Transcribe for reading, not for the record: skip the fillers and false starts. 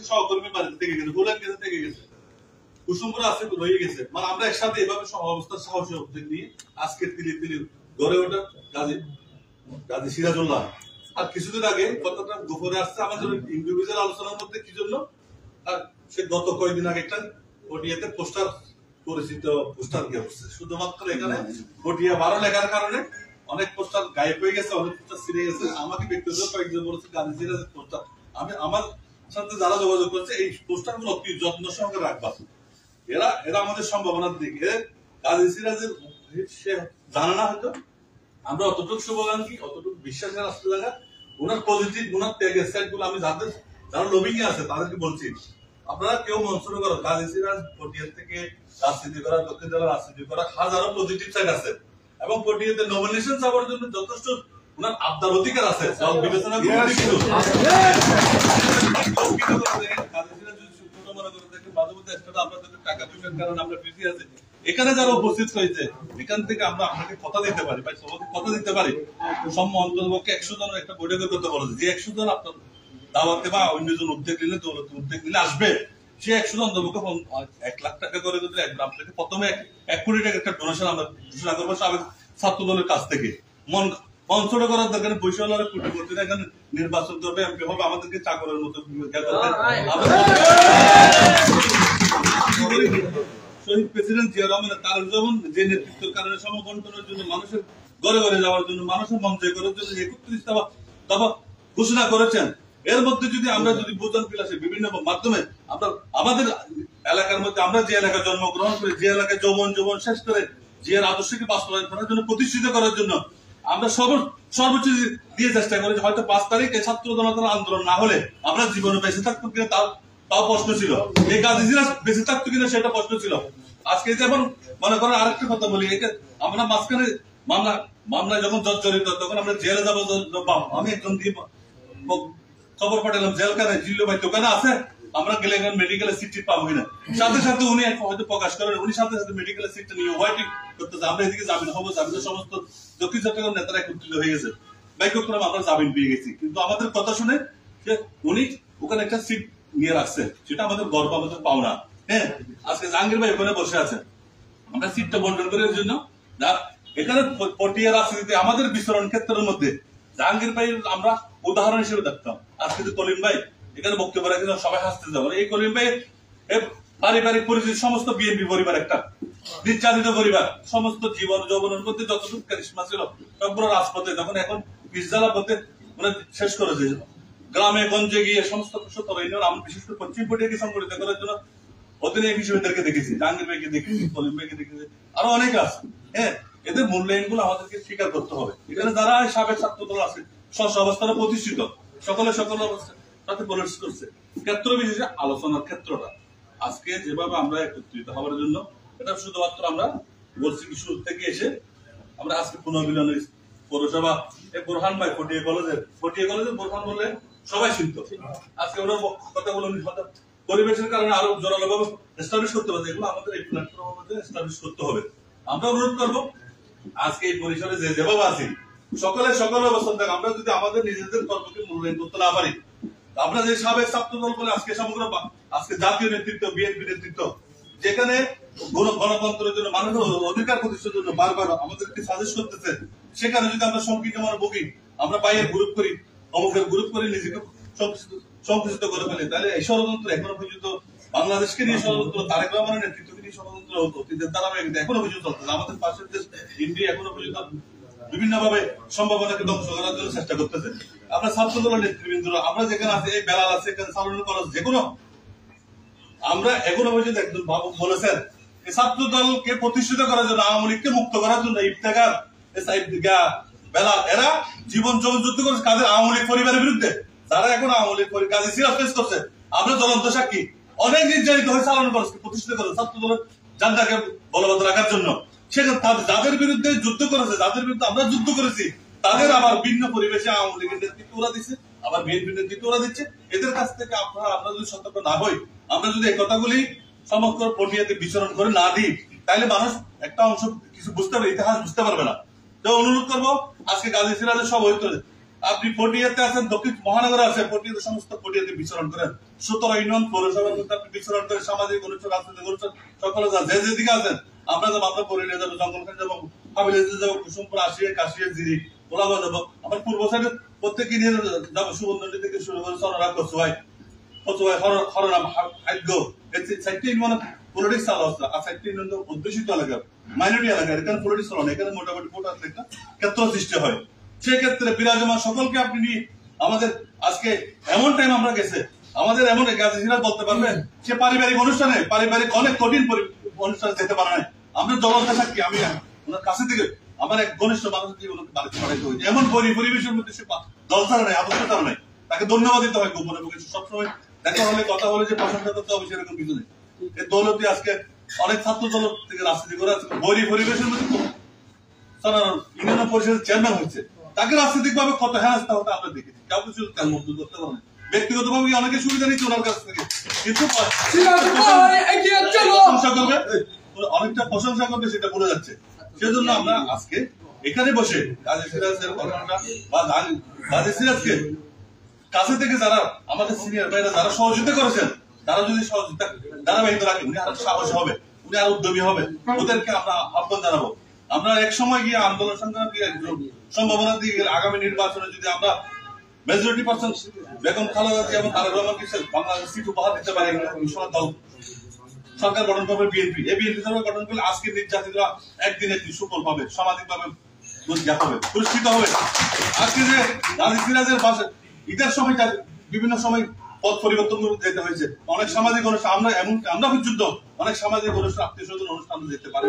সহকর্মী বাড়িতে থেকে গেছে, গোলাম গেছে থেকে গেছে, কুসুমপুর আছে রয়ে গেছে। মানে আমরা একসাথে এভাবে অবস্থার সাহসী উদ্যোগ নিয়ে আজকে তিলি গড়ে ওঠা গাজী সিরাজুল্লাহ। আর কিছুদিন আগে কতটা গোপনে আসছে আমাদের ইন্ডিভিজুয়াল আলোচনার মধ্যে কি জন্য, আর সে গত কয়েকদিন আগে একটা ওটিয়াতে পোস্টার পরিচিত পোস্টার গিয়ে বসছে, শুধুমাত্র এখানে ওটিয়া 12 লেখার কারণে অনেক পোস্টার গায়েব হয়ে গেছে, অনেক পোস্টার ছিঁড়ে গেছে। আমাকে ব্যক্তিগত কয়েকজন বলেছে গাজী সিরাজের পোস্টার, আমি আমার সাথে যারা যোগাযোগ করছে এই পোস্টার গুলো অতি যত্ন সহকারে রাখবা। এরা আমাদের সম্ভাবনার দিকে গাজী সিরাজের সে জানে না হয়তো, আমরা অতটুকু শুভাকাঙ্ক্ষী, অতটুকু বিশ্বাসের আসতে লাগা, ওনার পজিটিভ ওনার ত্যাগের সাইড গুলো আমি যারা লবিং এ আছে তাদেরকে বলছি, আপনারা কেউ মনসুর করো গাজী সিরাজ পটিয়ার থেকে রাজনীতি করা, দক্ষিণ জেলার রাজনীতি করা হাজারো পজিটিভ সাইড আছে, এবং পটিয়াতে নমিনেশন চাওয়ার জন্য যথেষ্ট ওনার আবদার অধিকার আছে। দল বিবেচনা করে গাজী সিরাজ মনে করে দেখেন মাঝে মধ্যে আপনাদের টাকা পয়সার কারণে আমরা বিজি আছি, এখানে যারা উপস্থিত হয়েছে এখান থেকে আমরা আপনাকে কথা দিতে পারি, কথা দিতে পারি অন্ততপক্ষে 100 জনের একটা বৈঠকের কথা বলেছে, যে 100 জন আপনার দাওয়াতে বা অন্যজন উদ্যোগ নিলে উদ্যোগ নিলে আসবে, সে 100 জন অন্ততপক্ষে 1 লাখ টাকা করে যদি আপনাকে প্রথমে 1 কোটি টাকা একটা ডোনেশন আমরা ঘোষণা করবো সাবেক ছাত্র দলের কাছ থেকে। মঞ্চটা করার দরকার পয়সাওয়ালারা কোটি এখানে নির্বাচন করবে, এমপি হবে, আমাদেরকে চাকরের মতো শহীদ প্রেসিডেন্ট জিয়া রহমান তার যেমন যে নেতৃত্বের কারণে সমবন্টনের জন্য, মানুষের ঘরে ঘরে যাওয়ার জন্য, মানুষের মন জয় করার জন্য 31 দফা ঘোষণা করেছেন। এর মধ্যে যদি আমরা ভোজন বিলাসে বিভিন্ন মাধ্যমে আমরা আমাদের এলাকার মধ্যে, আমরা যে এলাকায় জন্মগ্রহণ করে, যে এলাকায় যৌবন শেষ করে যে আদর্শকে বাস্তবায়ন করার জন্য, প্রতিষ্ঠিত করার জন্য আমরা সর্বোচ্চ দিয়ে চেষ্টা করি। হয়তো 5 তারিখে ছাত্র জনতার আন্দোলন না হলে আমরা জীবনে বেঁচে থাকতো কিনা তাও প্রশ্ন ছিল, এই গাজী সিরাজ বেঁচে থাকতো কিনা সেটা প্রশ্ন ছিল। আজকে যেমন মনে করেন আরেকটা কথা বলি, আমরা মাঝখানে মামলায় যখন জর্জরিত তখন আমরা জেলে যাবো, আমি একজন দিয়ে খবর পাঠালাম জেলখানে, জিল্লু ভাই দোকানে আছে, আমরা গেলে মেডিকেলের সিট পাবো কিনা, সাথে সাথে উনি হয়তো প্রকাশ করেন, উনি সাথে সাথে মেডিকেলের সিটটা নিয়ে ওয়াইটিং করতেছে, আমরা এদিকে জামিন হবো, জামিনের সমস্ত দক্ষিণ চট্টগ্রাম নেতারা একত্রিত হয়ে গেছে, বাইক্রমে আমরা জামিন পেয়ে গেছি। কিন্তু আমাদের কথা শুনে যে উনি ওখানে একটা সিট নিয়ে রাখছে, সেটা আমাদের গর্ব, আমাদের পাওনা। হ্যাঁ, আজকে জাহাঙ্গীর ভাই ওখানে বসে আছেন, আমরা সিটটা বন্টন করার জন্য এখানে পটিয়া রাজনীতিতে আমাদের বিচরণ ক্ষেত্রের মধ্যে জাহাঙ্গীর ভাই আমরা উদাহরণ হিসেবে দেখতাম। আজকে যে কলিম ভাই এখানে বক্তব্য রাখে সবাই হাসতে যাবো, এই কলিম ভাই পারিবারিক পরিচিত সমস্ত বিএনপি পরিবার, একটা নির্যাতিত পরিবার, সমস্ত জীবন যৌবনের মধ্যে যতটুকু কারিশমা ছিল সবগুলো রাজপথে, যখন এখন পিসজালা পথে মানে শেষ করেছে, গ্রামে গঞ্জে গিয়ে সমস্ত আমরা বিশেষ করে পশ্চিম পটিয়াকে সংগঠিত করার জন্য অধিনায়ক হিসেবে এদেরকে দেখেছি, জাহাঙ্গীর ভাইকে দেখেছি, কলিম ভাইকে দেখেছি, আরো অনেকে আছে। হ্যাঁ, এদের মূল্যায়ন গুলো আমাদেরকে স্বীকার করতে হবে। এখানে যারা সাবেক ছাত্র দল আছে, স্ব অবস্থানে প্রতিষ্ঠিত, সকল অবস্থার সাথে পলিটিক্স করছে, ক্ষেত্র বিশেষে আলোচনার ক্ষেত্রটা আজকে যেভাবে আমরা একত্রিত হওয়ার জন্য, এটা শুধুমাত্র আমরা বলছি শুরু থেকে এসে আমরা আজকে পুনর্মিলনের পৌরসভা বোরহান ভাই পটিয়া কলেজের বোরহান বলে সবাই চিনত, আজকে ওরা কথা বলে পরিবেশের কারণে আরো জোরালোভাবে এস্টাবলিশ করতে হবে, এগুলো আমাদের এই প্ল্যাটফর্মের মধ্যে এস্টাবলিশ করতে হবে। আমরা অনুরোধ করবো আজকে এই পরিসরে যেভাবে আছি সকল অবস্থান থাকে, আমরা যদি আমাদের নিজেদের কর্মকে মূল্যায়ন করতে না পারি, আমরা যে সাবেক ছাত্র দল বলে আজকে সমগ্র আজকে জাতীয় নেতৃত্ব, বিএনপি নেতৃত্ব যেখানে গণতন্ত্রের জন্য, মানুষের অধিকার প্রতিষ্ঠার জন্য বারবার আমাদেরকে সাজেস্ট করতেছে, সেখানে যদি আমরা সংকীর্ণ ভুগি, আমরা বাইরের গ্রুপ করি, অমুকের গ্রুপ করে নিজেকে সংকুচিত করে ফেলে, তাহলে এই ষড়যন্ত্র এখনো পর্যন্ত বাংলাদেশকে নিয়ে ষড়যন্ত্র, তারেক রহমানের নেতৃত্বকে নিয়ে ষড়যন্ত্র অতীতের দ্বারা এখনো পর্যন্ত চলতেছে। আমাদের পাশের দেশ ইন্ডিয়া এখনো পর্যন্ত বিভিন্ন ভাবে সম্ভাবনাকে ধ্বংস করার জন্য চেষ্টা করতেছে। আমরা ছাত্র দলের নেতৃবৃন্দরা আমরা যেখানে আছে, এই বেলাল আছে, এখানে সালুন কলেজ, যেকোনো আমরা এখনো পর্যন্ত একজন বলেছেন এই ছাত্র দলকে প্রতিষ্ঠিত করার জন্য, আওয়ামী লীগকে মুক্ত করার জন্য ইফতেখার, বেলাল এরা জীবন যুদ্ধ করেছে কাদের, আওয়ামী লীগ পরিবারের বিরুদ্ধে, যারা এখন আওয়ামী লীগ কাজে সিরাজ ফেস করছে। আমরা জ্বলন্ত সাক্ষী, অনেক নির্যাতিত হয়ে চালানো করেছে, প্রতিষ্ঠিত করেছে ছাত্র দলের জানটাকে বলবৎ রাখার জন্য। সেখানে যাদের বিরুদ্ধে যুদ্ধ করেছে, যাদের বিরুদ্ধে আমরা যুদ্ধ করেছি, তাদের আবার ভিন্ন পরিবেশে আওয়ামী লীগের নেতৃত্ব ওরা দিচ্ছে, আবার বিএনপির নেতৃত্ব ওরা দিচ্ছে। এদের কাছ থেকে আমরা যদি সতর্ক না হই, আমরা যদি এই কথাগুলি সমগ্র পটিয়াতে বিচরণ করে না দিই, তাহলে মানুষ একটা অংশ কিছু বুঝতে পারবে, ইতিহাস বুঝতে পারবে না। তো অনুরোধ করবো আজকে গাজী সিরাজের সব হইতে আপনি পটিয়াতে আছেন, দক্ষিণ মহানগরে আছেন, পটিয়াতে সমস্ত পটিয়াতে বিচরণ করেন, 17 ইউনিয়ন পৌরসভার মধ্যে আপনি বিচরণ করে সামাজিক অনুষ্ঠান, রাজনৈতিক অনুষ্ঠান সকলে যে যেদিকে আছেন, আমরা তো মাত্র পরিণে যাবো, জঙ্গলখান যাবো, হাবিলিতে যাবো, কুসুমপুর, আসিয়া, কাশিয়া, জিরি, গোলামা যাবো, আমার পূর্ব সাইডে প্রত্যেকে নিয়ে যাবো, সুবর্ণটি থেকে শুরু করে সররা, কচুয়াই, হরনাম, আজ্ঞ, এই 4টি ইউনিয়ন পলিটিক্স চালু আছে, আর 4টি ইউনিয়ন অধ্যুষিত এলাকা, মাইনরিটি এলাকা, এখানে পলিটিক্স চলে না, এখানে মোটামুটি ভোটার একটা ক্ষেত্র সৃষ্টি হয়। সেক্ষেত্রে বিরাজমান সকলকে আপনি নিয়ে আমাদের আজকে এমন টাইম আমরা গেছে, আমাদের এমন গাজীরা বলতে পারবেন সে পারিবারিক অনুষ্ঠানে, পারিবারিক অনেক কঠিন অনুষ্ঠানে যেতে পারে না। আমরা জলসা সাক্ষী, আমি ওনার কাছে থেকে আমার এক ঘনিষ্ঠ মানুষ দিয়ে ওনাকে বাড়িতে পাঠাইতে হয়েছে, এমন পরিবেশের মধ্যে সে জলসার নাই, আদর্শতার নাই, তাকে ধন্যবাদ দিতে হয় গোপনে বুকে। সবসময় দেখা হলে কথা বলে যে প্রশংসা করতে হবে সেরকম কিছু নেই। এই দৌলতে আজকে অনেক ছাত্র দল থেকে রাজনীতি করে আছে, পরিবেশের মধ্যে ইউনিয়ন পরিষদের চেয়ারম্যান হচ্ছে, তাকে রাজনৈতিক ভাবে কত হেনস্থা হতে আমরা দেখেছি, কাউকে কিছু মন্তব্য করতে পারে না। ব্যক্তিগত ভাবে অনেকে সুবিধা নিচ্ছে ওনার কাছ থেকে, কিন্তু প্রশংসা করবে, অনেকটা প্রশংসা করবে সেটা বলে যাচ্ছে। সেজন্য আমরা আজকে এখানে বসে গাজী সিরাজের ঘটনাটা বা গাজী সিরাজকে কাছে থেকে যারা আমাদের সিনিয়র ভাইরা যারা সহযোগিতা করেছেন, তারা যদি সহযোগিতা ধারাবাহিক রাখে, উনি আরো সাহসী হবে, উনি আরো উদ্যমী হবে, ওদেরকে আমরা আহ্বান জানাবো। আমরা এক সময় গিয়ে আন্দোলন সংগ্রাম দিয়ে সম্ভাবনা দিয়ে গেলে আগামী নির্বাচনে যদি আমরা মেজরিটি পার্সেন্ট বেগম খালেদা জিয়া এবং তারেক রহমানকে বাংলাদেশ সিট উপহার দিতে পারে, দল সরকার গঠন করবে বিএনপি, এই বিএনপি সরকার গঠন করলে আজকে নির্যাতিতরা একদিন একটি সুফল পাবে, সামাজিক ভাবে পুরস্কৃত হবে। আজকে যে গাজী সিরাজের বাসে ঈদের সময় বিভিন্ন সময় পথ পরিবর্তন করে যেতে হয়েছে, অনেক সামাজিক অনুষ্ঠান আমরা পর্যন্ত অনেক সামাজিক অনুষ্ঠান, আত্মীয় স্বজন অনুষ্ঠান যেতে পারি।